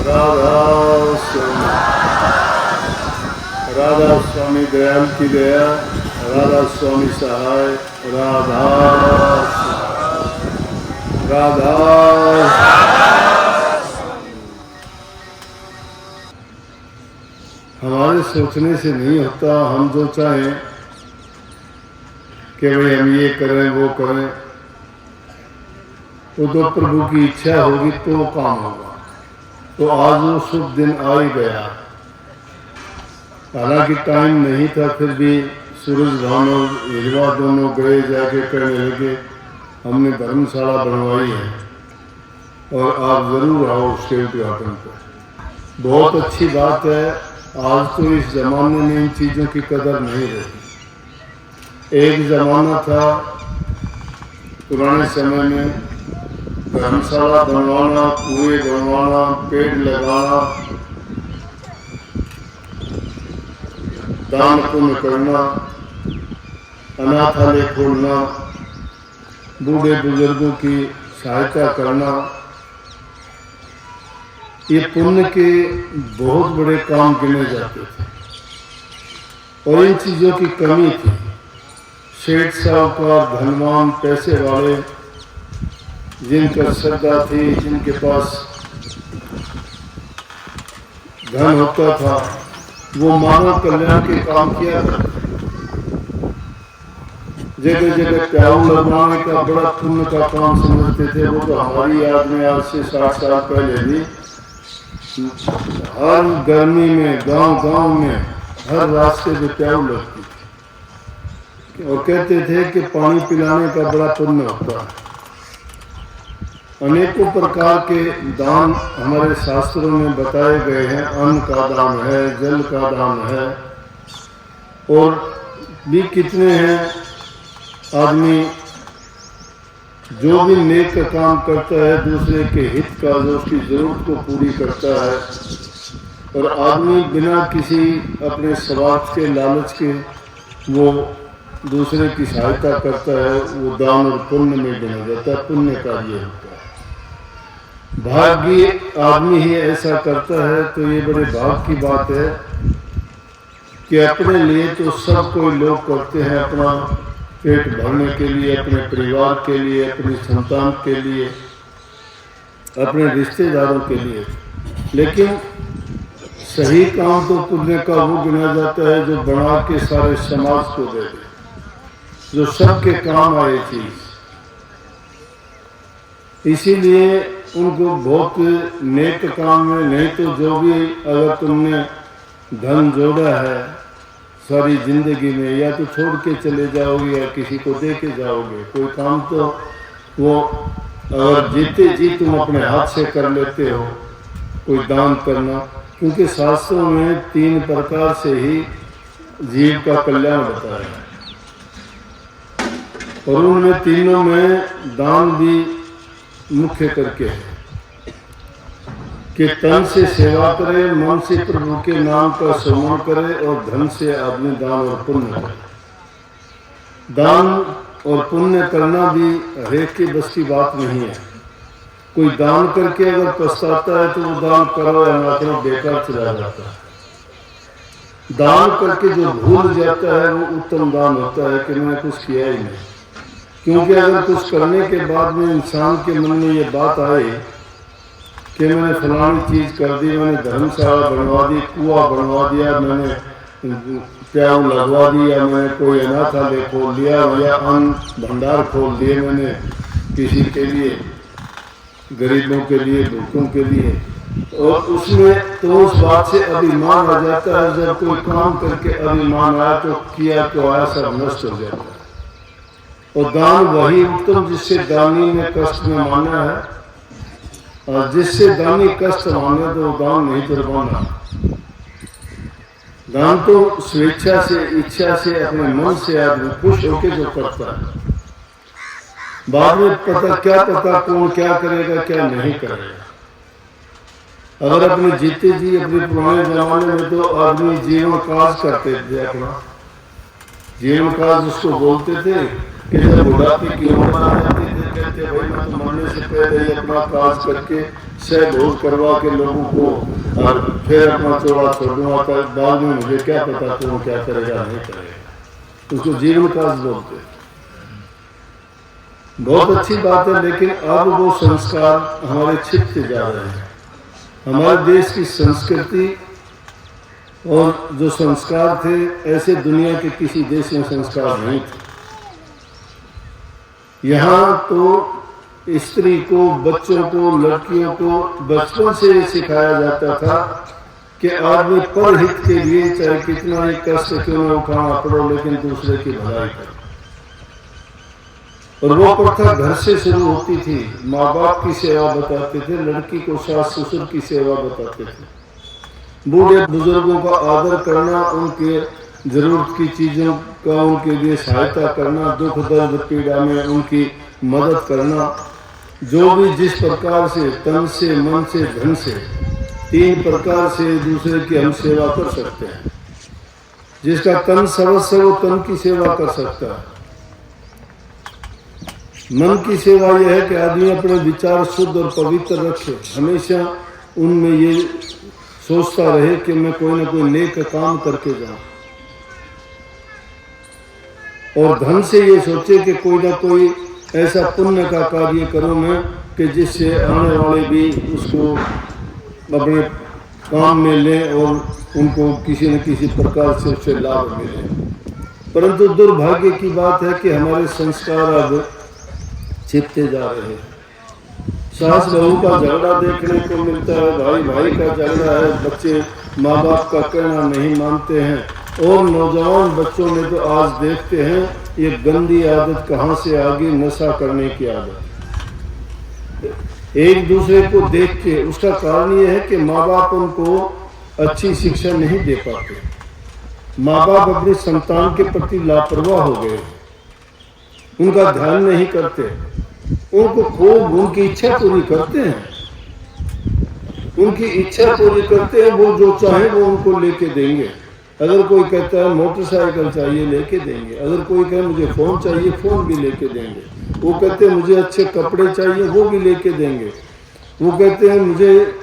राधा स्वामी, राधा स्वामी दयाल की दया, राधा स्वामी सहाय, राधा राधा। हमारे सोचने से नहीं होता, हम जो चाहें कि भाई हम ये करें वो करें, वो तो प्रभु की इच्छा होगी तो काम होगा। तो आज वो शुभ दिन आ ही गया। हालांकि टाइम नहीं था, फिर भी सूरज भान और हिजवा दोनों गए, जाके कहने लगे हमने धर्मशाला बनवाई है और आप जरूर आओ उसके उद्घाटन पर। बहुत अच्छी बात है। आज तो इस जमाने में इन चीज़ों की कदर नहीं रही। एक जमाना था पुराने समय में, धर्मशाला बनवाना, कुएं बनवाना, पेड़ लगाना, दान पुण्य करना, अनाथालय खोलना, बूढ़े बुजुर्गों की सहायता करना, ये पुण्य के बहुत बड़े काम गिने जाते थे। और इन चीज़ों की कमी थी। सेठ साहूकार, धनवान, पैसे वाले, जिनका श्रद्धा थी, जिनके पास धन होता था, वो मानव कल्याण के काम किया करते। जगह जगह प्याऊ लगवाने का बड़ा पुण्य का काम समझते थे। वो तो हमारी याद में आज से 60 साल पहले भी हर गर्मी में गांव में हर रास्ते पे प्याऊ लगती थी और कहते थे कि पानी पिलाने का बड़ा पुण्य होता है। अनेकों प्रकार के दान हमारे शास्त्रों में बताए गए हैं। अन्न का दान है, जल का दान है, और भी कितने हैं। आदमी जो भी नेक का काम करता है, दूसरे के हित का, जो उसकी जरूरत को पूरी करता है, और आदमी बिना किसी अपने स्वार्थ के, लालच के वो दूसरे की सहायता करता है, वो दान और पुण्य में गिना जाता है, पुण्य कार्य होता है। भाग्य आदमी ही ऐसा करता है। तो ये बड़े भाग की बात है कि अपने लिए तो सब कोई लोग करते हैं, अपना पेट भरने के लिए, अपने परिवार के लिए, अपनी संतान के लिए, अपने रिश्तेदारों के लिए। लेकिन सही काम तो पुण्य का वो गिना जाता है जो बना के सारे समाज को दे दे, जो सबके काम आए चीज। इसीलिए उनको बहुत नेक काम में, नहीं तो जो भी अगर तुमने धन जोड़ा है सारी जिंदगी में, या तो छोड़ के चले जाओगे या किसी को दे के जाओगे। कोई काम तो वो अगर जीते जी तुम अपने हाथ से कर लेते हो, कोई दान करना। क्योंकि शास्त्रों में 3 प्रकार से ही जीव का कल्याण बताया है, और उनमें तीनों में दान भी मुख्य करके है कि तन से सेवा करे, मन से प्रभु के नाम का स्मरण करे, और धन से आदमी दान और पुण्य करे। दान और पुण्य करना भी हरेक के बस की बात नहीं है। कोई दान करके अगर पछताता है तो वो दान करो या ना करो बेकार चला जाता है। दान करके जो भूल जाता है वो उत्तम दान होता है कि मैंने कुछ किया ही नहीं। क्योंकि अगर कुछ करने के बाद में इंसान के मन में ये बात आए कि मैंने फलानी चीज कर दी, मैंने धर्मशाला बनवा दी, कुआं बनवा दिया, मैंने प्याऊ लगवा दिया, मैंने कोई अनाथालय खोल दिया, या अन्न भंडार खोल दिए मैंने किसी के लिए, गरीबों के लिए, भूखों के लिए, और उसमें तो उस बात से अभिमान आ जाता है। जब कोई काम करके अभिमान आया तो किया तो आया सब नष्ट हो जाता है। और दान वही उत्तम जिससे दानी ने कष्ट में माना है, और जिससे दानी कष्ट माने तो दान नहीं करवाना। दान तो स्वेच्छा से, इच्छा से, अपने मन से आदमी खुश होकर जो करता है। बाद में क्या पता कौन क्या करेगा क्या नहीं करेगा। अगर अपने जीते जी, अपने पुराने जमाने में तो आदमी जीवन काज करते थे, अपना जीवन काज उसको बोलते थे कि जब बुढ़ापे की उम्र आ जाती थी कहते भाई मैं तो मरने से पहले अपना काज करके सहभोज करवा के लोगों को और फिर अपना चोला छोड़ना था, बाद में मुझे क्या पता तुम क्या करेगा नहीं करेगा, उसको जीवन काज बोलते हैं। बहुत अच्छी बात है, लेकिन अब वो संस्कार हमारे छिपते जा रहे हैं। हमारे देश की संस्कृति और जो संस्कार थे, ऐसे दुनिया के किसी देश में संस्कार नहीं थे। यहाँ तो स्त्री को, बच्चों को, लड़कियों को बचपन से सिखाया जाता था कि आदमी परहित के लिए चाहे कितना ही कष्ट क्यों न उठाना पड़ो, लेकिन दूसरे की भलाई करे। और वो प्रथा घर से शुरू होती थी। माँ बाप की सेवा बताते थे, लड़की को सास ससुर की सेवा बताते थे। बूढ़े बुजुर्गों का आदर करना, उनके जरूरत की चीजों का उनके लिए सहायता करना, दुख दर्द पीड़ा में उनकी मदद करना। जो भी जिस प्रकार से तन से, मन से, धन से, 3 प्रकार से दूसरे की हम सेवा कर सकते हैं। जिसका तन सर्वस्व है वो तन की सेवा कर सकता है। मन की सेवा यह है कि आदमी अपने विचार शुद्ध और पवित्र रखे, हमेशा उनमें ये सोचता रहे कि मैं कोई ना कोई नेक काम करके जाऊं, और धन से ये सोचे कि कोई ना कोई ऐसा पुण्य का कार्य करूं मैं कि जिससे आने वाले भी उसको अपने काम में लें और उनको किसी न किसी प्रकार से उससे लाभ मिले। परंतु दुर्भाग्य की बात है कि हमारे संस्कार अब छिपते जा रहे हैं। सास बहू का झगड़ा देखने को मिलता है, भाई भाई का झगड़ा है, बच्चे माँ बाप का कहना नहीं मानते हैं, और नौजवान बच्चों में तो आज देखते हैं ये गंदी आदत कहाँ से आ गई, नशा करने की आदत, एक दूसरे को देख के। उसका कारण ये है कि माँ बाप उनको अच्छी शिक्षा नहीं दे पाते। माँ बाप अपनी संतान के प्रति लापरवाह हो गए, उनका ध्यान नहीं करते, उनको खूब उनकी इच्छा पूरी करते हैं, उनकी इच्छा पूरी करते हैं। वो जो चाहे वो उनको लेके देंगे। अगर कोई कहता है मोटरसाइकिल चाहिए, लेके देंगे। अगर कोई कहे मुझे फोन चाहिए, फोन भी लेके देंगे। वो कहते हैं मुझे अच्छे कपड़े चाहिए, वो भी लेके देंगे। वो कहते हैं मुझे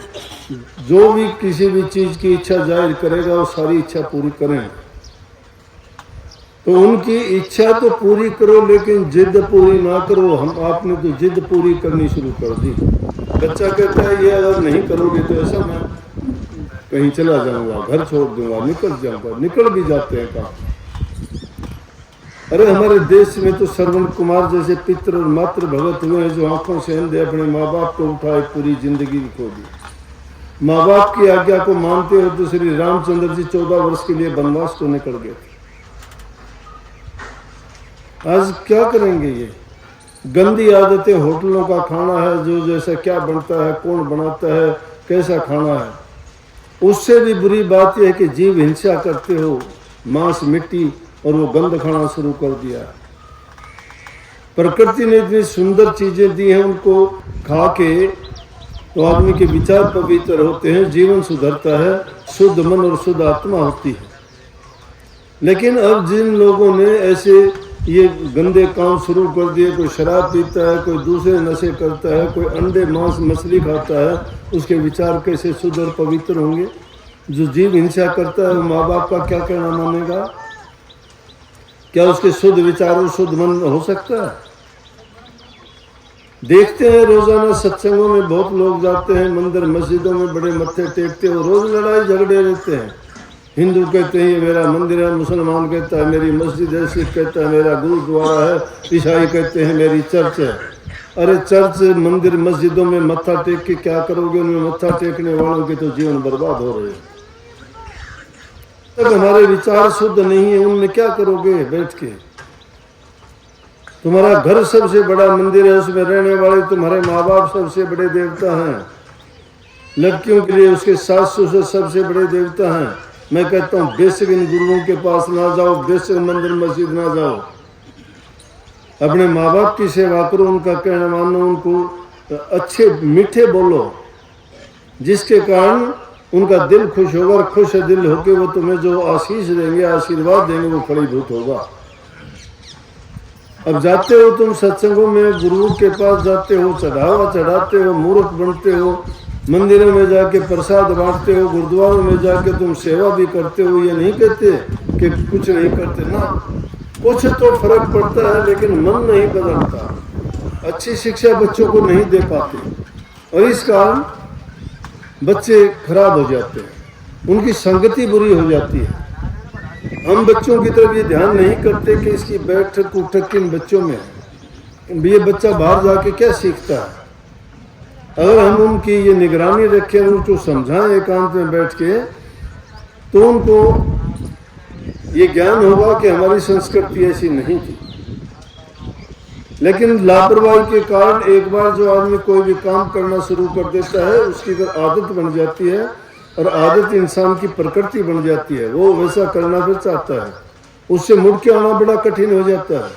जो भी किसी भी चीज की इच्छा जाहिर करेगा वो सारी इच्छा पूरी करेंगे। तो उनकी इच्छा तो पूरी करो, लेकिन जिद पूरी ना करो। आपने तो जिद पूरी करनी शुरू कर दी। बच्चा कहता है ये अगर नहीं करोगे तो ऐसा मैं कहीं चला जाऊंगा, घर छोड़ दूंगा, निकल जाऊंगा। निकल भी जाते हैं काम। अरे हमारे देश में तो श्रवण कुमार जैसे पितृ और मातृ भगत हुए हैं जो आंखों से अंधे अपने माँ बाप को उठाए, पूरी जिंदगी खो दी। माँ बाप की आज्ञा को मानते हुए तो श्री रामचंद्र जी 14 वर्ष के लिए वनवास को निकल गए थे। आज क्या करेंगे? ये गंदी आदतें, होटलों का खाना है, जो जैसा क्या बनता है, कौन बनाता है, कैसा खाना है। उससे भी बुरी बात यह है कि जीव हिंसा करते हो, मांस, मिट्टी और वो गंद खाना शुरू कर दिया। प्रकृति ने इतनी सुंदर चीजें दी हैं, उनको खा के तो आदमी के विचार पवित्र होते हैं, जीवन सुधरता है, शुद्ध मन और शुद्ध आत्मा होती है। लेकिन अब जिन लोगों ने ऐसे ये गंदे काम शुरू कर दिए, कोई शराब पीता है, कोई दूसरे नशे करता है, कोई अंडे मांस मछली खाता है, उसके विचार कैसे शुद्ध और पवित्र होंगे? जो जीव हिंसा करता है वो माँ बाप का क्या कहना मानेगा? क्या उसके शुद्ध विचार और शुद्ध मन हो सकता है? देखते हैं रोजाना सत्संगों में बहुत लोग जाते हैं, मंदिर मस्जिदों में बड़े मत्थे टेकते हैं, रोज लड़ाई झगड़े रहते हैं। हिंदू कहते हैं ये मेरा मंदिर है, मुसलमान कहता है मेरी मस्जिद है, सिख कहता है मेरा गुरुद्वारा है, ईसाई कहते हैं मेरी चर्च है। अरे चर्च, मंदिर, मस्जिदों में मत्था टेक के क्या करोगे? उनमें मत्था टेकने वालों के तो जीवन बर्बाद हो रहे हैं। तब हमारे विचार शुद्ध नहीं है, उनमें क्या करोगे बैठ के? तुम्हारा घर सबसे बड़ा मंदिर है, उसमें रहने वाले तुम्हारे माँ बाप सबसे बड़े देवता हैं। लड़कियों के लिए उसके सास ससुर सबसे बड़े देवता हैं। मैं कहता हूँ बेशक इन गुरुओं के पास ना जाओ, बेशक मंदिर मस्जिद ना जाओ, अपने माँ बाप की सेवा करो, उनका कहना मानो, उनको अच्छे मीठे बोलो, जिसके कारण उनका दिल खुश होगा। और खुश दिल होके वो तुम्हें जो आशीष देंगे, आशीर्वाद देंगे, वो फलीभूत होगा। अब जाते हो तुम सत्संगों में, गुरुओं के पास जाते हो, चढ़ावा चढ़ाते हो, मूर्ख बनते हो, मंदिरों में जाके प्रसाद बांटते हो, गुरुद्वारों में जाके तुम सेवा भी करते हो, ये नहीं कहते कि कुछ नहीं करते ना, कुछ तो फर्क पड़ता है, लेकिन मन नहीं बदलता। अच्छी शिक्षा बच्चों को नहीं दे पाते और इस कारण बच्चे खराब हो जाते हैं, उनकी संगति बुरी हो जाती है। हम बच्चों की तरफ ये ध्यान नहीं करते कि इसकी बैठक उठक किन बच्चों में है, ये बच्चा बाहर जाके क्या सीखता है। अगर हम उनकी ये निगरानी रखें, उनको समझाएं एकांत में बैठ के, तो उनको ये ज्ञान होगा कि हमारी संस्कृति ऐसी नहीं थी। लेकिन लापरवाही के कारण एक बार जो आदमी कोई भी काम करना शुरू कर देता है, उसकी अगर आदत बन जाती है और आदत इंसान की प्रकृति बन जाती है, वो वैसा करना फिर चाहता है, उससे मुड़ के आना बड़ा कठिन हो जाता है।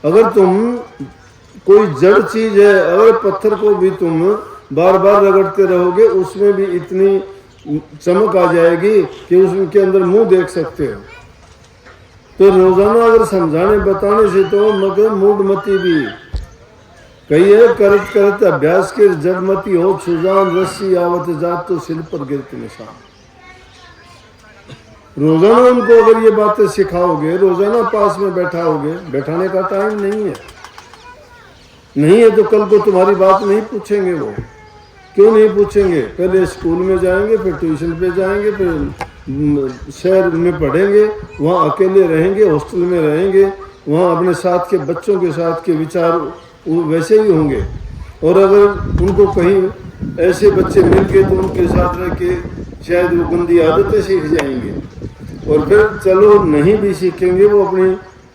अगर तुम कोई जड़ चीज है, अगर पत्थर को भी तुम बार बार रगड़ते रहोगे, उसमें भी इतनी चमक आ जाएगी कि उसके अंदर मुंह देख सकते हो। तो रोजाना अगर समझाने बताने से तो मगर मूढ़मती भी कही है, करत करत अभ्यास के जड़मती हो, सुजान रस्सी आवत जात तो सिर पर गिरते निशान। रोजाना उनको अगर ये बातें सिखाओगे, रोजाना पास में बैठाओगे, बैठाने का टाइम नहीं है तो कल को तुम्हारी बात नहीं पूछेंगे। वो क्यों नहीं पूछेंगे? पहले स्कूल में जाएंगे, फिर ट्यूशन पे जाएंगे, फिर शहर में पढ़ेंगे, वहाँ अकेले रहेंगे, हॉस्टल में रहेंगे, वहाँ अपने साथ के बच्चों के साथ के विचार वो वैसे ही होंगे। और अगर उनको कहीं ऐसे बच्चे मिल गए तो उनके साथ रह के शायद वो गंदी आदतें सीख जाएंगे। और फिर चलो नहीं भी सीखेंगे, वो अपनी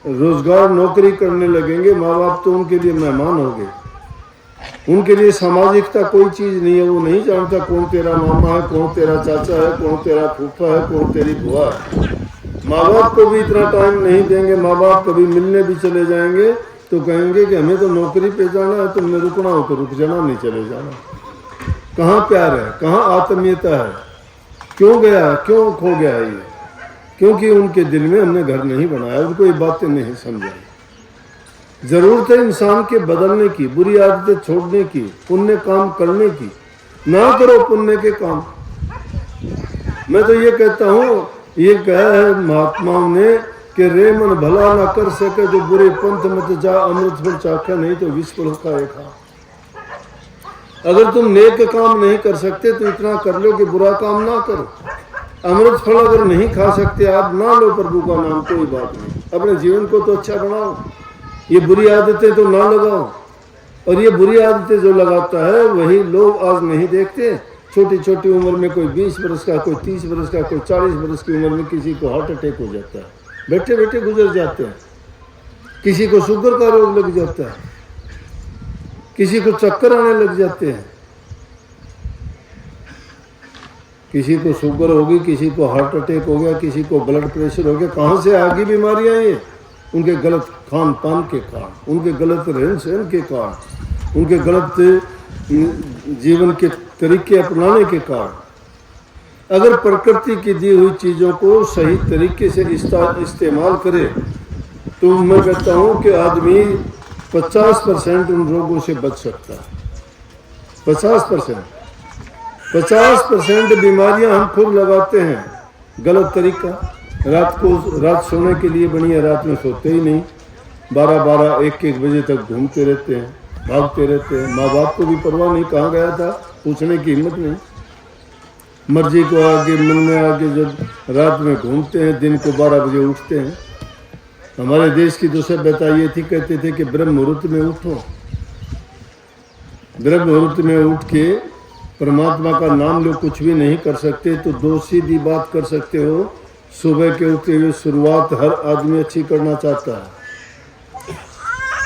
रोजगार नौकरी करने लगेंगे, माँ बाप तो उनके लिए मेहमान हो गए। उनके लिए सामाजिकता कोई चीज नहीं है, वो नहीं जानता कौन तेरा मामा है, कौन तेरा चाचा है, कौन तेरा फूफा है, कौन तेरी बुआ है। माँ बाप को भी इतना टाइम नहीं देंगे। माँ बाप कभी मिलने भी चले जाएंगे तो कहेंगे कि हमें तो नौकरी पे जाना है, तुमने रुकना हो तो रुक जाना, नहीं चले जाना। कहाँ प्यार है, कहाँ आत्मीयता है? क्यों गया, क्यों खो गया ये? क्योंकि उनके दिल में हमने घर नहीं बनाया, उनको ये बातें नहीं समझाई। जरूरत है इंसान के बदलने की, बुरी आदतें छोड़ने की, पुण्य काम करने की। ना करो पुण्य के काम। मैं तो ये कहता हूँ, ये कहा है महात्माओं ने कि रे मन भला ना कर सके जो बुरे पंथ मत जा, अमृत फल चाखा नहीं तो विष फल खाए खा। अगर तुम नेक काम नहीं कर सकते तो इतना कर लो कि बुरा काम ना करो। अमृत फल अगर नहीं खा सकते आप, ना लो प्रभु का नाम, कोई बात नहीं। अपने जीवन को तो अच्छा बनाओ, ये बुरी आदतें तो ना लगाओ। और ये बुरी आदतें जो लगाता है वही लोग आज नहीं देखते। छोटी छोटी उम्र में कोई 20 वर्ष का, कोई 30 वर्ष का, कोई 40 वर्ष की उम्र में किसी को हार्ट अटैक हो जाता है, बैठे बैठे गुजर जाते हैं। किसी को शुगर का रोग लग जाता है, किसी को चक्कर आने लग जाते हैं, किसी को शुगर होगी, किसी को हार्ट अटैक हो गया, किसी को ब्लड प्रेशर हो गया। कहाँ से आ गई बीमारियां? ये उनके गलत खान पान के कारण, उनके गलत रहन सहन के कारण, उनके गलत जीवन के तरीके अपनाने के कारण। अगर प्रकृति की दी हुई चीज़ों को सही तरीके से इस्तेमाल करे तो मैं कहता हूँ कि आदमी 50% उन रोगों से बच सकता है। 50% बीमारियां हम खुद लगाते हैं। गलत तरीका, रात सोने के लिए बनी है, रात में सोते ही नहीं, 12-12, 1-1 बजे तक घूमते रहते हैं, भागते रहते हैं। माँ बाप को भी परवाह नहीं, कहाँ गया था पूछने की हिम्मत नहीं। मर्जी को आगे, मन में आगे जब रात में घूमते हैं, दिन को 12 बजे उठते हैं। हमारे देश की तो सभ्यता ये थी, कहते थे कि ब्रह्म मुहूर्त में उठो। ब्रह्म मुहूर्त में उठ के परमात्मा का नाम लो, कुछ भी नहीं कर सकते तो दो सीधी बात कर सकते हो। सुबह के उठते हुए शुरुआत हर आदमी अच्छी करना चाहता है।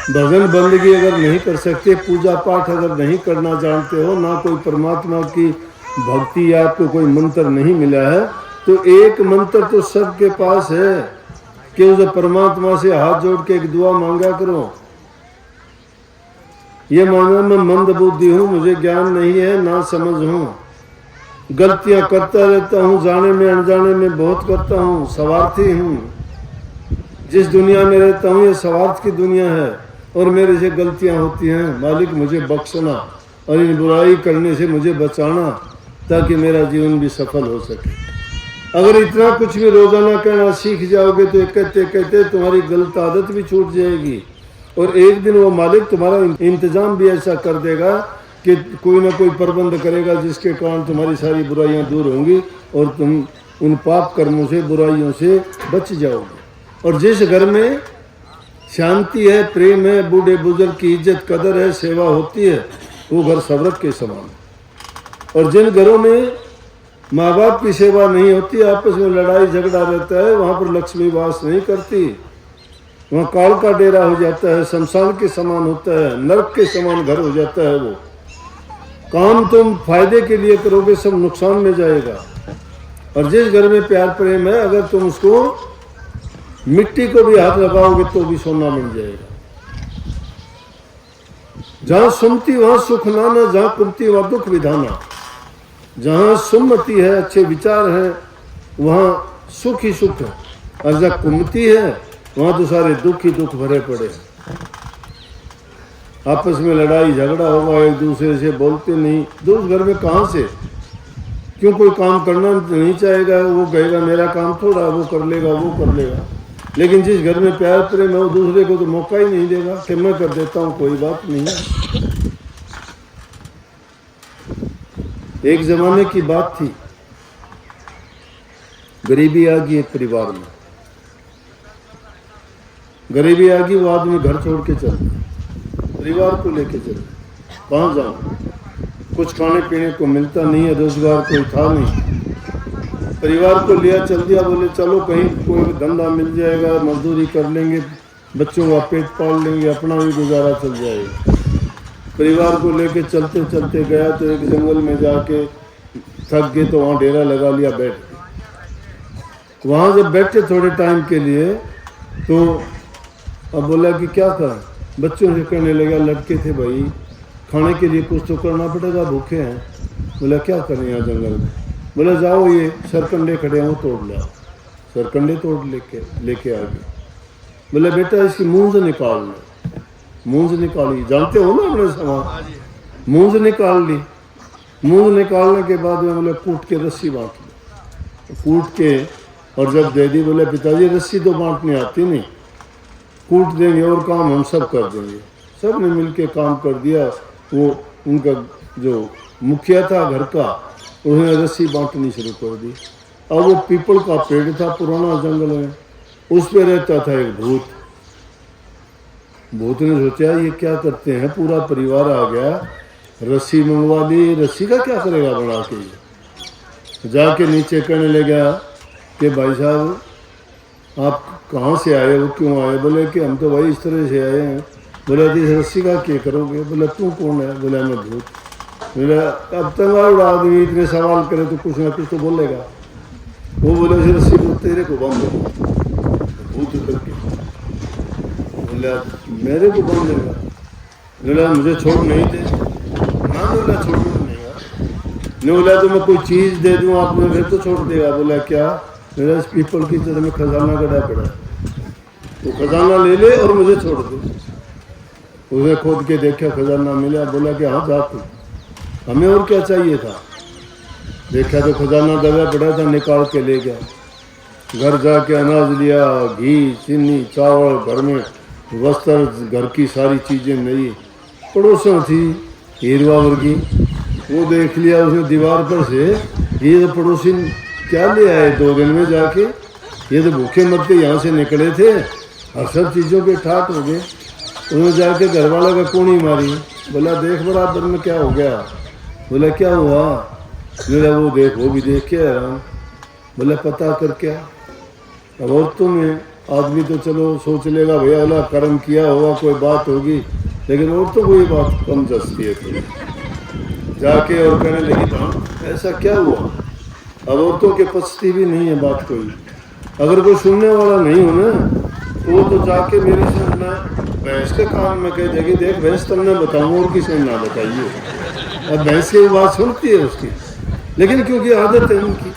भजन बंदगी अगर नहीं कर सकते, पूजा पाठ अगर नहीं करना जानते हो, ना कोई परमात्मा की भक्ति या आपको कोई मंत्र नहीं मिला है, तो एक मंत्र तो सबके पास है कि उस परमात्मा से हाथ जोड़ के एक दुआ मांगा करो। ये मानो मैं मंद बुद्धि हूँ, मुझे ज्ञान नहीं है, ना समझ हूँ, गलतियां करता रहता हूँ, जाने में अनजाने में बहुत करता हूँ, स्वार्थी हूँ। जिस दुनिया में रहता हूँ ये स्वार्थ की दुनिया है। और मेरे से गलतियां होती हैं, मालिक मुझे बख्शना और इन बुराई करने से मुझे बचाना, ताकि मेरा जीवन भी सफल हो सके। अगर इतना कुछ भी रोजाना कहना सीख जाओगे तो कहते कहते तुम्हारी गलत आदत भी छूट जाएगी, और एक दिन वो मालिक तुम्हारा इंतजाम भी ऐसा कर देगा कि कोई ना कोई प्रबंध करेगा जिसके कारण तुम्हारी सारी बुराइयां दूर होंगी और तुम उन पाप कर्मों से, बुराइयों से बच जाओगे। और जिस घर में शांति है, प्रेम है, बूढ़े बुजुर्ग की इज्जत कदर है, सेवा होती है, वो घर स्वर्ग के समान। और जिन घरों में माँ बाप की सेवा नहीं होती, आपस में लड़ाई झगड़ा रहता है, वहाँ पर लक्ष्मी वास नहीं करती, वहाँ काल का डेरा हो जाता है, शमशान के समान होता है, नरक के समान घर हो जाता है। वो काम तुम फायदे के लिए करोगे, सब नुकसान में जाएगा। और जिस घर में प्यार प्रेम है, अगर तुम उसको मिट्टी को भी हाथ लगाओगे तो भी सोना बन जाएगा। जहां सुमति वहां सुख नाना, जहां कुमति वहां दुख विधाना। जहां सुमति है, अच्छे विचार है, वहां सुख ही सुख है, और जहां कुमति है वहां तो सारे दुख ही दुख भरे पड़े। आपस में लड़ाई झगड़ा होगा, एक दूसरे से बोलते नहीं, तो उस घर में कहां से क्यों कोई काम करना नहीं चाहेगा, वो कहेगा मेरा काम थोड़ा, वो कर लेगा, वो कर लेगा। लेकिन जिस घर में प्यार प्रेम है, वो दूसरे को तो मौका ही नहीं देगा कि मैं कर देता हूं, कोई बात नहीं है। एक जमाने की बात थी, गरीबी आ गई एक परिवार में, गरीबी आ गई, वो आदमी घर छोड़ के चल गया, परिवार को लेके चल गया। कहाँ जाऊं, कुछ खाने पीने को मिलता नहीं है, रोजगार कोई था नहीं, परिवार को लिया चल दिया। बोले चलो कहीं कोई धंधा मिल जाएगा, मजदूरी कर लेंगे, बच्चों का पेट पाल लेंगे, अपना भी गुजारा चल जाएगा। परिवार को लेके चलते चलते गया तो एक जंगल में जाके थक गए, तो वहाँ डेरा लगा लिया, बैठ गए। वहाँ जब बैठे थोड़े टाइम के लिए, तो अब बोला कि क्या करें, बच्चों से कहने लगा, लड़के थे भाई, खाने के लिए कुछ तो करना पड़ेगा, भूखे हैं। बोला क्या करें यहाँ जंगल में। बोला जाओ ये सरकंडे खड़े हैं, वो तोड़ लाओ। सरकंडे तोड़ लेके आ गए। बोले बेटा इसकी मूंज निकाल लो। मूंज निकाली, जानते हो ना अपने सामान, मूंज निकाल ली। मूंज निकालने के बाद में बोले कूट के रस्सी बांट ली, कूट के और जब दे दी। बोले पिताजी रस्सी तो बांटने आती नहीं, कूट देंगे और काम हम सब कर देंगे। सब ने मिलके काम कर दिया। वो उनका जो मुखिया था घर का, उन्होंने रस्सी बांटनी शुरू कर दी। अब वो पीपल का पेड़ था पुराना जंगल में, उस पे रहता था एक भूत। भूत ने सोचा ये क्या करते हैं, पूरा परिवार आ गया, रस्सी मंगवा ली, रस्सी का क्या करेगा बना के। जाके नीचे कहने लगा कि भाई साहब आप कहाँ से आए हो, क्यों आए। बोले कि हम तो भाई इस तरह से आए हैं। बोला इस रस्सी का क्या करोगे। बोला तू कौन है। बोला मैं भूत। बोला अब तक आदमी इतने सवाल करे तो कुछ ना कुछ तो बोलेगा। वो बोले उस रस्सी को तेरे को बांध दो, भूत करके। बोला मेरे को बांध देगा। बोला मुझे छोड़ नहीं दे ना। बोला छोड़ नहीं बोला तो मैं कोई चीज़ दे दूँ आपने फिर तो छोड़ देगा। बोला क्या। मेरा इस पीपल की तरह में खजाना गड़ा पड़ा, वो खजाना ले ले और मुझे छोड़ दे। उसने खोद के देखा, खजाना मिला। बोला कि हाँ जा तू, हमें और क्या चाहिए था। देखा तो खजाना दबा पड़ा था, निकाल के ले गया। घर जाके अनाज लिया, घी चीनी चावल, घर में वस्त्र, घर की सारी चीज़ें नई। पड़ोसों थी हीरवा वर्गी, वो देख लिया उसने दीवार पर से, ये तो पड़ोसी क्या ले आए 2 दिन में जाके, ये तो भूखे मरते यहाँ से निकले थे और सब चीज़ों के ठाट हो गए। उन्होंने जाके घर वाला का कोनी मारी। बोला देख बराबर में क्या हो गया। बोला क्या हुआ। बोला वो देख, वो भी देख के हैरान। बोला पता कर क्या। अब औरतों में आदमी तो चलो सोच लेगा भैया अल्लाह कर्म किया होगा, कोई बात होगी, लेकिन औरतों को ये बात कम जचती है थोड़ी। जाके और कहने लगी था ऐसा क्या हुआ। अब औरतों के पछती भी नहीं है बात कोई। अगर कोई सुनने वाला नहीं हो ना, तो वो तो जाके मेरी से ना भैंस के कान में कह देगी देख भैंस तुमने बताऊँ और किसी ने ना बताइए। अब भैंस की बात सुनती है उसकी, लेकिन क्योंकि आदत है उनकी,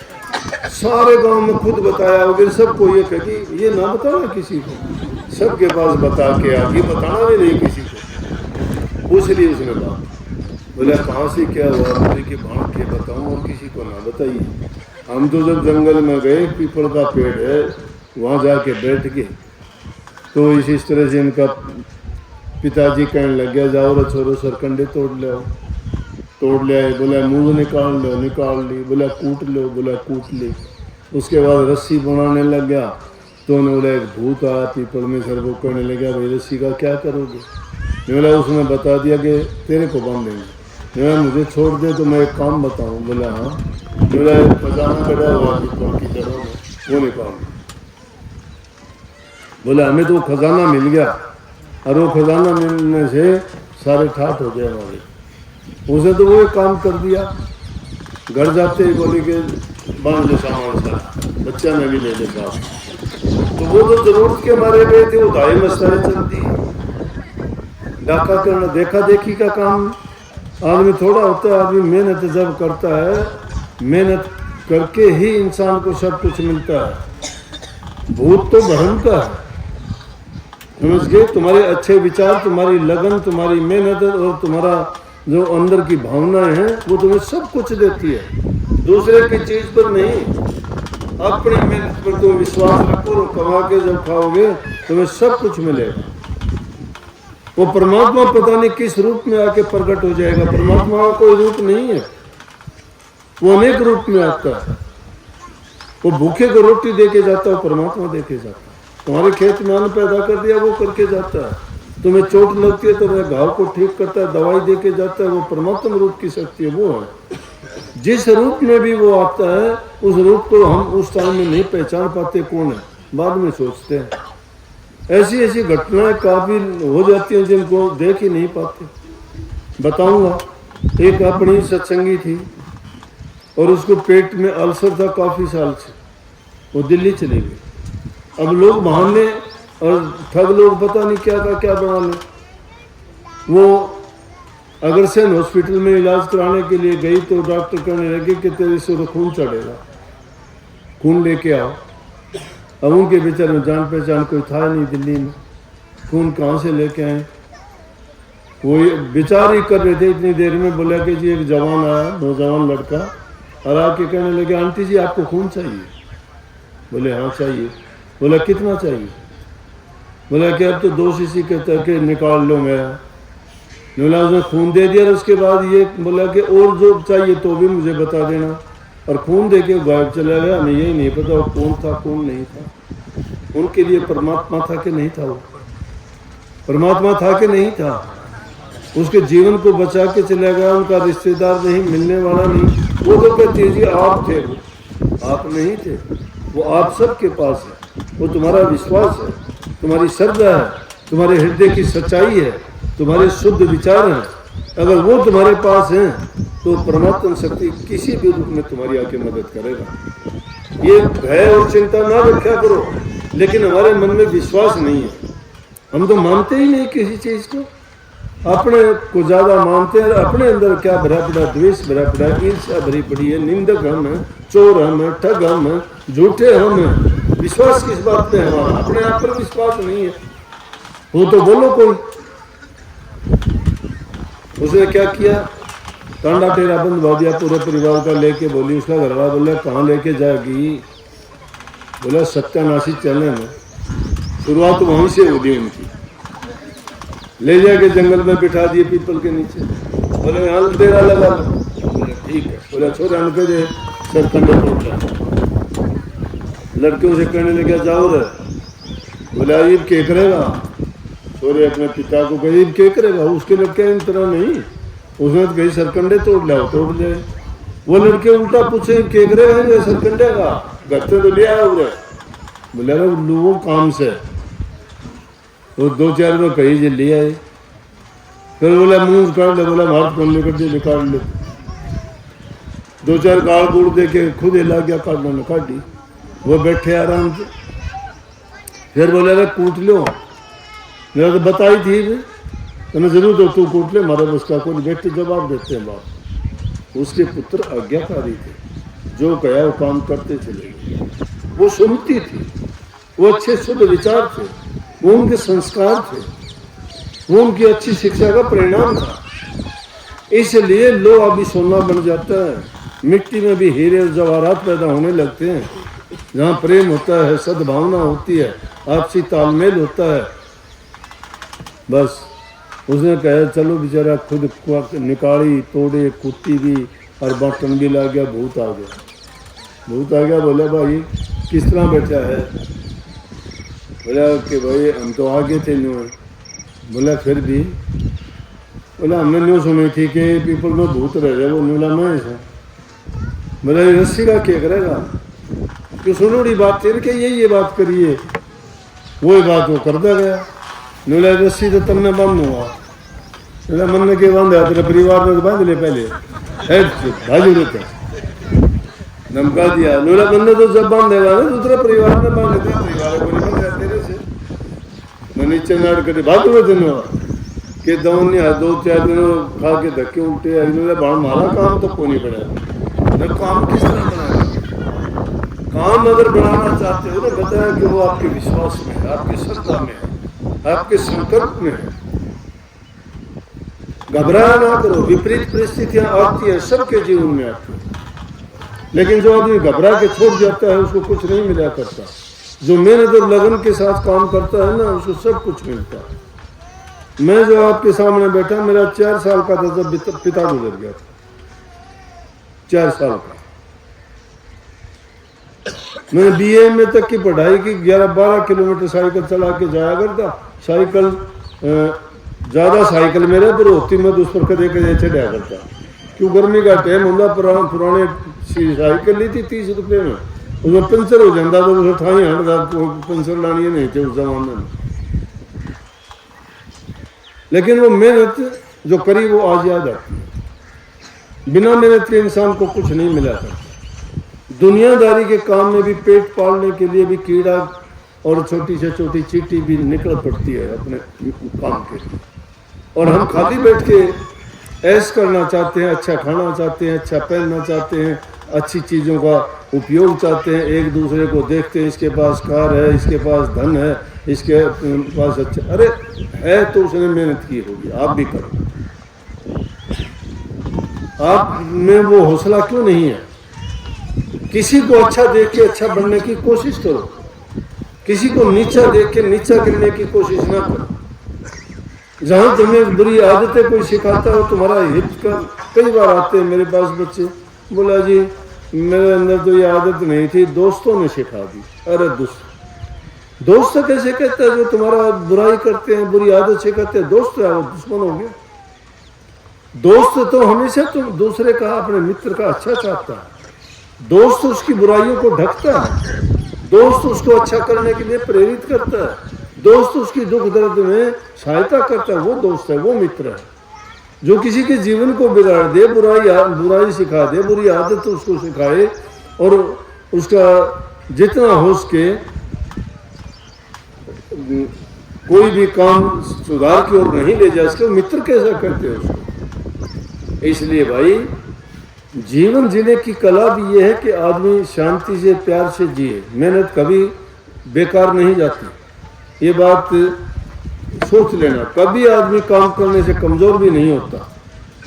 सारे गांव में खुद बताया होगा सबको, ये कहेगी ये ना बताना किसी को। सबके पास बता के आगे, बताना भी नहीं किसी को। पूछ ली उसने बात, बोला कहाँ से क्या हुआ? बोले कि भाग के बताऊँ और किसी को ना बताइए। हम तो जब जंगल में गए, पीपल का पेड़ है, वहाँ जाके बैठ गए, तो इस तरह से इनका पिताजी कहने लग गया, जाओ रे छोरो सरकंडे तोड़ ले आओ। तोड़ ले आए। बोला मुँह निकाल लो, निकाल ली। बोला कूट लो, बोला कूट ली। उसके बाद रस्सी बनाने लग गया, तो उन्होंने बोला एक भूत आया पीपल में, सर वो कहने लगा भाई रस्सी का क्या करोगे? बोला उसने बता दिया कि तेरे को बांध देंगे। बोला मुझे छोड़ दे तो मैं एक काम बताऊँ। बोला हाँ। बोला खजाना गड़ा हुआ पीपल की जड़ों में, वो निकाल। बोला हमें तो खजाना मिल गया, और वो खजाना मिलने से सारे ठाठ हो गए हमारे। उसे तो वो एक काम कर दिया। घर जाते ही बोले कि बांध लो सामान सारा, बच्चा में भी ले ले साथ। तो वो तो जरूरत के मारे गए थे, वो दाई मस्ताएं चलती, डाका करना, देखा देखी का काम आदमी थोड़ा होता है। आदमी मेहनत जब करता है, मेहनत करके ही इंसान को सब कुछ मिलता है। भूत तो भ्रम का है, समझ गए? तुम्हारे अच्छे विचार, तुम्हारी लगन, तुम्हारी मेहनत और तुम्हारा जो अंदर की भावनाएं हैं, वो तुम्हें सब कुछ देती है, दूसरे की चीज पर नहीं। अपनी मेहनत पर तुम विश्वास रखो और कमा के जब खाओगे तुम्हें सब कुछ मिलेगा। वो परमात्मा पता नहीं किस रूप में आके प्रकट हो जाएगा। परमात्मा का कोई रूप नहीं है, वो अनेक रूप में आता है। वो भूखे को रोटी दे के जाता है, परमात्मा दे के जाता है। तुम्हारे खेत में अन्न पैदा कर दिया, वो करके जाता है। तुम्हें चोट लगती है तो वह घाव को ठीक करता है, दवाई दे के जाता है। वो परमात्मा रूप की शक्ति है, वो है। जिस रूप में भी वो आता है, उस रूप को हम उस टाइम में नहीं पहचान पाते कौन है, बाद में सोचते हैं। ऐसी ऐसी घटनाएं काफी हो जाती हैं जिनको देख ही नहीं पाते। बताऊंगा, एक अपनी सत्संगी थी और उसको पेट में अल्सर था काफी साल से, वो दिल्ली चली गई। अब लोग बहाने और ठग लोग पता नहीं क्या का क्या बना ले। वो अग्रसेन हॉस्पिटल में इलाज कराने के लिए गई तो डॉक्टर कहने लगे कि तेरे से खून चढ़ेगा, खून लेके आओ। अब उनके बेचारे में जान पहचान कोई था नहीं दिल्ली में, खून कहाँ से लेके आए? वो विचार ही कर रहे थे, इतनी देर में बोला कि जी एक जवान आया, नौजवान लड़का, और आके कहने लगे आंटी जी आपको खून चाहिए? बोले हाँ चाहिए। बोला कितना चाहिए? बोला कि अब तो 2 शीशी के तक निकाल लो मेरा। बोला उसने खून दे दिया। और उसके बाद ये बोला कि और जो चाहिए तो भी मुझे बता देना, और खून दे के गायब चला गया। हमें यही नहीं पता वो कौन था कौन नहीं था। उनके लिए परमात्मा था कि नहीं था? वो परमात्मा था कि नहीं था? उसके जीवन को बचा के चला गया, उनका रिश्तेदार नहीं, मिलने वाला नहीं। वो तो कहते जी आप थे, आप नहीं थे। वो आप सबके पास है, वो तुम्हारा विश्वास है, तुम्हारी श्रद्धा है, तुम्हारे हृदय की सच्चाई है, तुम्हारे शुद्ध विचार हैं। अगर वो तुम्हारे पास हैं तो परमात्मा शक्ति किसी भी रूप में तुम्हारी आके मदद करेगा। ये भय और चिंता ना रखा करो, लेकिन हमारे मन में विश्वास नहीं है। हम तो मानते ही नहीं किसी चीज को, अपने को ज्यादा मानते हैं। अपने अंदर क्या भरा पड़ा? द्वेष भरा पड़ा, ईर्ष्या भरी पड़ी है, निंदक हम है, चोर हम है, ठग हम है, झूठे हम है। विश्वास किस बात पे है हमारा? अपने आप पर विश्वास नहीं है। वो तो बोलो कोई। उसने क्या किया? टांडा टेरा बंदवा दिया पूरे परिवार का लेके। बोली उसका घरवाला बोला कहाँ लेके जाएगी? बोला सत्यानाशी चलने में। शुरुआत वहीं से होगी उनकी। ले जाके जंगल में बिठा दिए पीपल के नीचे। बोले यहाँ डेरा लगा लो। बोले ठीक है। बोला छोरे हम पे सर कंधे तोड़। लड़के उसे कहने लगे जाओ रे। बोले अजीब क्या करेगा? छोरे अपने पिता को गरीब क्या करेगा? उसके लड़के इन तरह नहीं, उसने तो कहीं सरकंडे तोड़ लिया, तोड़ ले। वो लड़के उल्टा पूछे क्या करेगा सरकंडे का? घर से तो ले आया उधर। बोले वो काम से वो 2-4 में कहीं जे ले आए। फिर बोला मुंह काट ले। बोला हाथ खोल लेकर दे, निकाल ले। 2-4 गाड़ गुड़ दे के खुद हिला गया, काटने में काट दी। वो बैठे आराम से। फिर बोले अरे कूट लो। मेरा तो बताई थी तुम्हें जरूर तो तू कूट ले, मारा उसका कोई बेटे जवाब देते हैं बाप। उसके पुत्र आज्ञाकारी थे, जो कहा वो काम करते चले गए। वो सुनती थी, वो अच्छे शुद्ध विचार थे, वो उनके संस्कार थे, वो उनकी अच्छी शिक्षा का परिणाम था। इसलिए लोहा भी सोना बन जाता है, मिट्टी में भी हीरे और जवाहरात पैदा होने लगते हैं। जहाँ प्रेम होता है, सद्भावना होती है, आपसी तालमेल होता है। बस उसने कहा चलो बेचारा खुद निकाली तोड़े कुत्ती भी और बर्तन भी ला गया, भूत आ गया। भूत आ गया, बोला भाई किस तरह बैठा है? बोला कि भाई हम तो आगे थे न्यू। बोला फिर भी? बोला हमने न्यू सुनी थी कि पीपल में भूत रह जाए, वो न्यूला में ऐसा। बोला रस्सी का क्या करेगा? कि सुनोड़ी बात थी कि ये बात करिए, वही बात वो करता गया। न्यूला रस्सी तो तुमने बंद हुआ। बोला मन में क्या बंद है? तेरे परिवार में तो बांध ले पहले भाजू रहते धमका दिया। न्यूला बंद तो जब बांध देगा ना दूसरा परिवार में बांध देता, परिवार को नहीं बंद तेरे से। मैं नीचे नाड़ कर भाग रहे थे कि दौन ने 2-4 दिनों खा के धक्के उल्टे हमारा काम तो कोई नहीं पड़ा। मैं काम किस तरह बनाया? काम अगर बनाना चाहते हो तो बताया कि वो आपके विश्वास में है, आपकी श्रद्धा में है, आपके संकल्प में है। घबराया ना करो, विपरीत परिस्थितियां आती है, सबके जीवन में आती है। लेकिन जो आदमी घबरा के छोड़ जाता है उसको कुछ नहीं मिला करता। जो मेहनत और लगन के साथ काम करता है ना उसको सब कुछ मिलता है। मैं जो आपके सामने बैठा, मेरा 4 साल का था जब पिता गुजर गया था। 4 साल का मैंने BA में तक की पढ़ाई की। 11-12 किलोमीटर साइकिल चला के जाया करता। साइकिल ज्यादा साइकिल मेरे पर होती, मैं उस पर कदे कदे चढ़ाया करता। क्यों गर्मी का टाइम होता, पुराने साइकिल ली थी 30 रुपये में, उसमें पंचर हो जाता तो उसे ठाई हटता, पंचर लानी नहीं थे उस जमाने में। लेकिन वो मेहनत जो करी वो आज याद आती है। बिना मेहनत के इंसान को कुछ नहीं मिला करता। दुनियादारी के काम में भी पेट पालने के लिए भी कीड़ा और छोटी से छोटी चींटी भी निकल पड़ती है अपने काम के लिए। और हम खाली बैठ के ऐश करना चाहते हैं, अच्छा खाना चाहते हैं, अच्छा पहनना चाहते हैं, अच्छी चीज़ों का उपयोग चाहते हैं। एक दूसरे को देखते हैं, इसके पास कार है, इसके पास धन है, इसके पास अच्छा, अरे है तो उसने मेहनत की होगी, आप भी करो। आप में वो हौसला क्यों नहीं है? किसी को अच्छा देख के अच्छा बनने की कोशिश करो, किसी को नीचा देख के नीचा गिरने की कोशिश ना करो। जहां तुम्हें बुरी आदतें कोई सिखाता हो तुम्हारा हित कर। कई बार आते हैं मेरे पास बच्चे, बोला जी मेरे अंदर तो ये आदत नहीं थी, दोस्तों ने सिखा दी। अरे दोस्त कैसे कहता है? जो तुम्हारा बुराई करते हैं, बुरी आदत सिखाते हैं, दोस्त है वो दुश्मन हो गया? दोस्त तो हमेशा तुम दूसरे का, अपने मित्र का अच्छा चाहता है। दोस्त उसकी बुराइयों को ढकता है, दोस्त उसको अच्छा करने के लिए प्रेरित करता है, दोस्त उसकी दुख दर्द में सहायता करता है। वो दोस्त है, वो मित्र है। जो किसी के जीवन को बिगाड़ दे, बुराई सिखा दे, बुरी आदत उसको सिखाए और उसका जितना हो सके कोई भी काम सुधार की ओर नहीं ले जा सके, मित्र कैसा करते हो उसको? इसलिए भाई जीवन जीने की कला भी ये है कि आदमी शांति से प्यार से जिए। मेहनत कभी बेकार नहीं जाती, ये बात सोच लेना। कभी आदमी काम करने से कमजोर भी नहीं होता।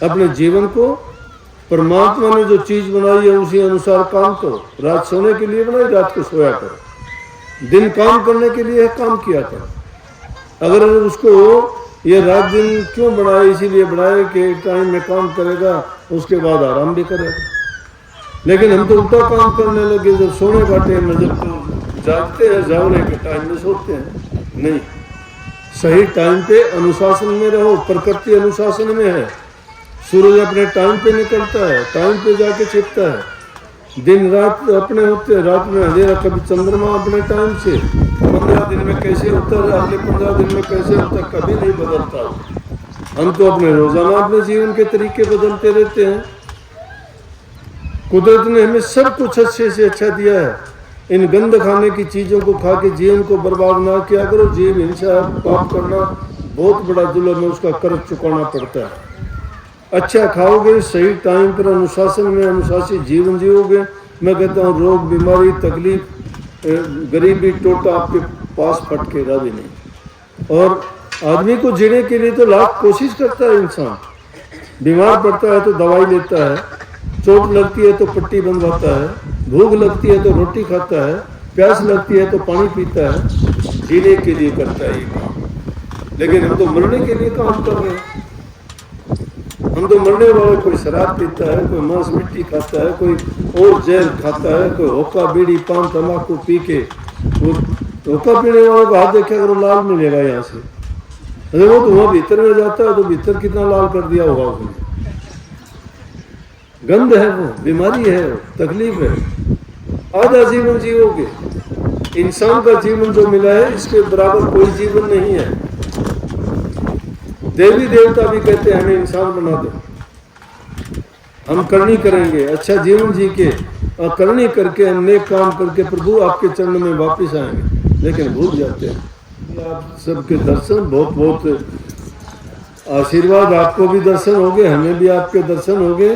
अपने जीवन को परमात्मा ने जो चीज बनाई है उसी अनुसार काम करो। रात सोने के लिए बनाई, रात को सोया करो। दिन काम करने के लिए काम किया करो। अगर उसको ये रात दिन क्यों बनाए? इसीलिए बनाए कि टाइम में काम करेगा, उसके बाद आराम भी करेगा। लेकिन हम तो उल्टा काम करने लगे, जब सोने का टाइम में जब तो जागते हैं, जागने के टाइम में सोते हैं। नहीं, सही टाइम पे अनुशासन में रहो। प्रकृति अनुशासन में है। सूरज अपने टाइम पे निकलता है, टाइम पे जाके छिपता है। दिन रात अपने होते हैं, रात में अंधेरा, कभी चंद्रमा अपने टाइम से 15 दिन में कैसे होता है, अगले 15 दिन में कैसे होता है, कभी नहीं बदलता। हम तो अपने रोजाना अपने जीवन के तरीके बदलते रहते हैं। कुदरत ने हमें सब कुछ अच्छे से अच्छा दिया है। इन गंद खाने की चीजों को खा के जीवन को बर्बाद ना किया करो। जीव हिंसा पाप करना बहुत बड़ा जुल्म है, उसका कर्ज चुकाना पड़ता है। अच्छा खाओगे, सही टाइम पर अनुशासन में अनुशासित जीवन जियोगे, मैं कहता हूँ रोग बीमारी तकलीफ गरीबी टोटा आपके पास फटकेगा भी नहीं। और आदमी को जीने के लिए तो लाख कोशिश करता है इंसान। बीमार पड़ता है तो दवाई लेता है, चोट लगती है तो पट्टी बंधवाता है, भूख लगती है तो रोटी खाता है, प्यास लगती है तो पानी पीता है, जीने के लिए करता है ये काम। लेकिन हम तो मरने के लिए काम कर रहे हैं। हम तो मरने वाले, कोई शराब पीता है, कोई मांस मिट्टी खाता है, कोई और जहर खाता है, कोई होका बीड़ी पान तंबाकू पी के, वो होका पीने वाले को हाथ देखा करो लाल मिलेगा यहाँ से। अरे वो तो वहाँ भीतर में जाता है तो भीतर कितना लाल कर दिया होगा उसने। गंध है, वो बीमारी है, वो तकलीफ है। आधा जीवन जियोगे। इंसान का जीवन जो मिला है इसके बराबर कोई जीवन नहीं है। देवी देवता भी कहते हैं हमें इंसान बना दो, हम करनी करेंगे, अच्छा जीवन जी के और करनी करके हम नेक काम करके प्रभु आपके चरण में वापस आएंगे, लेकिन भूल जाते हैं। आप सबके दर्शन, बहुत बहुत आशीर्वाद। आपको भी दर्शन हो गए, हमें भी आपके दर्शन हो गए।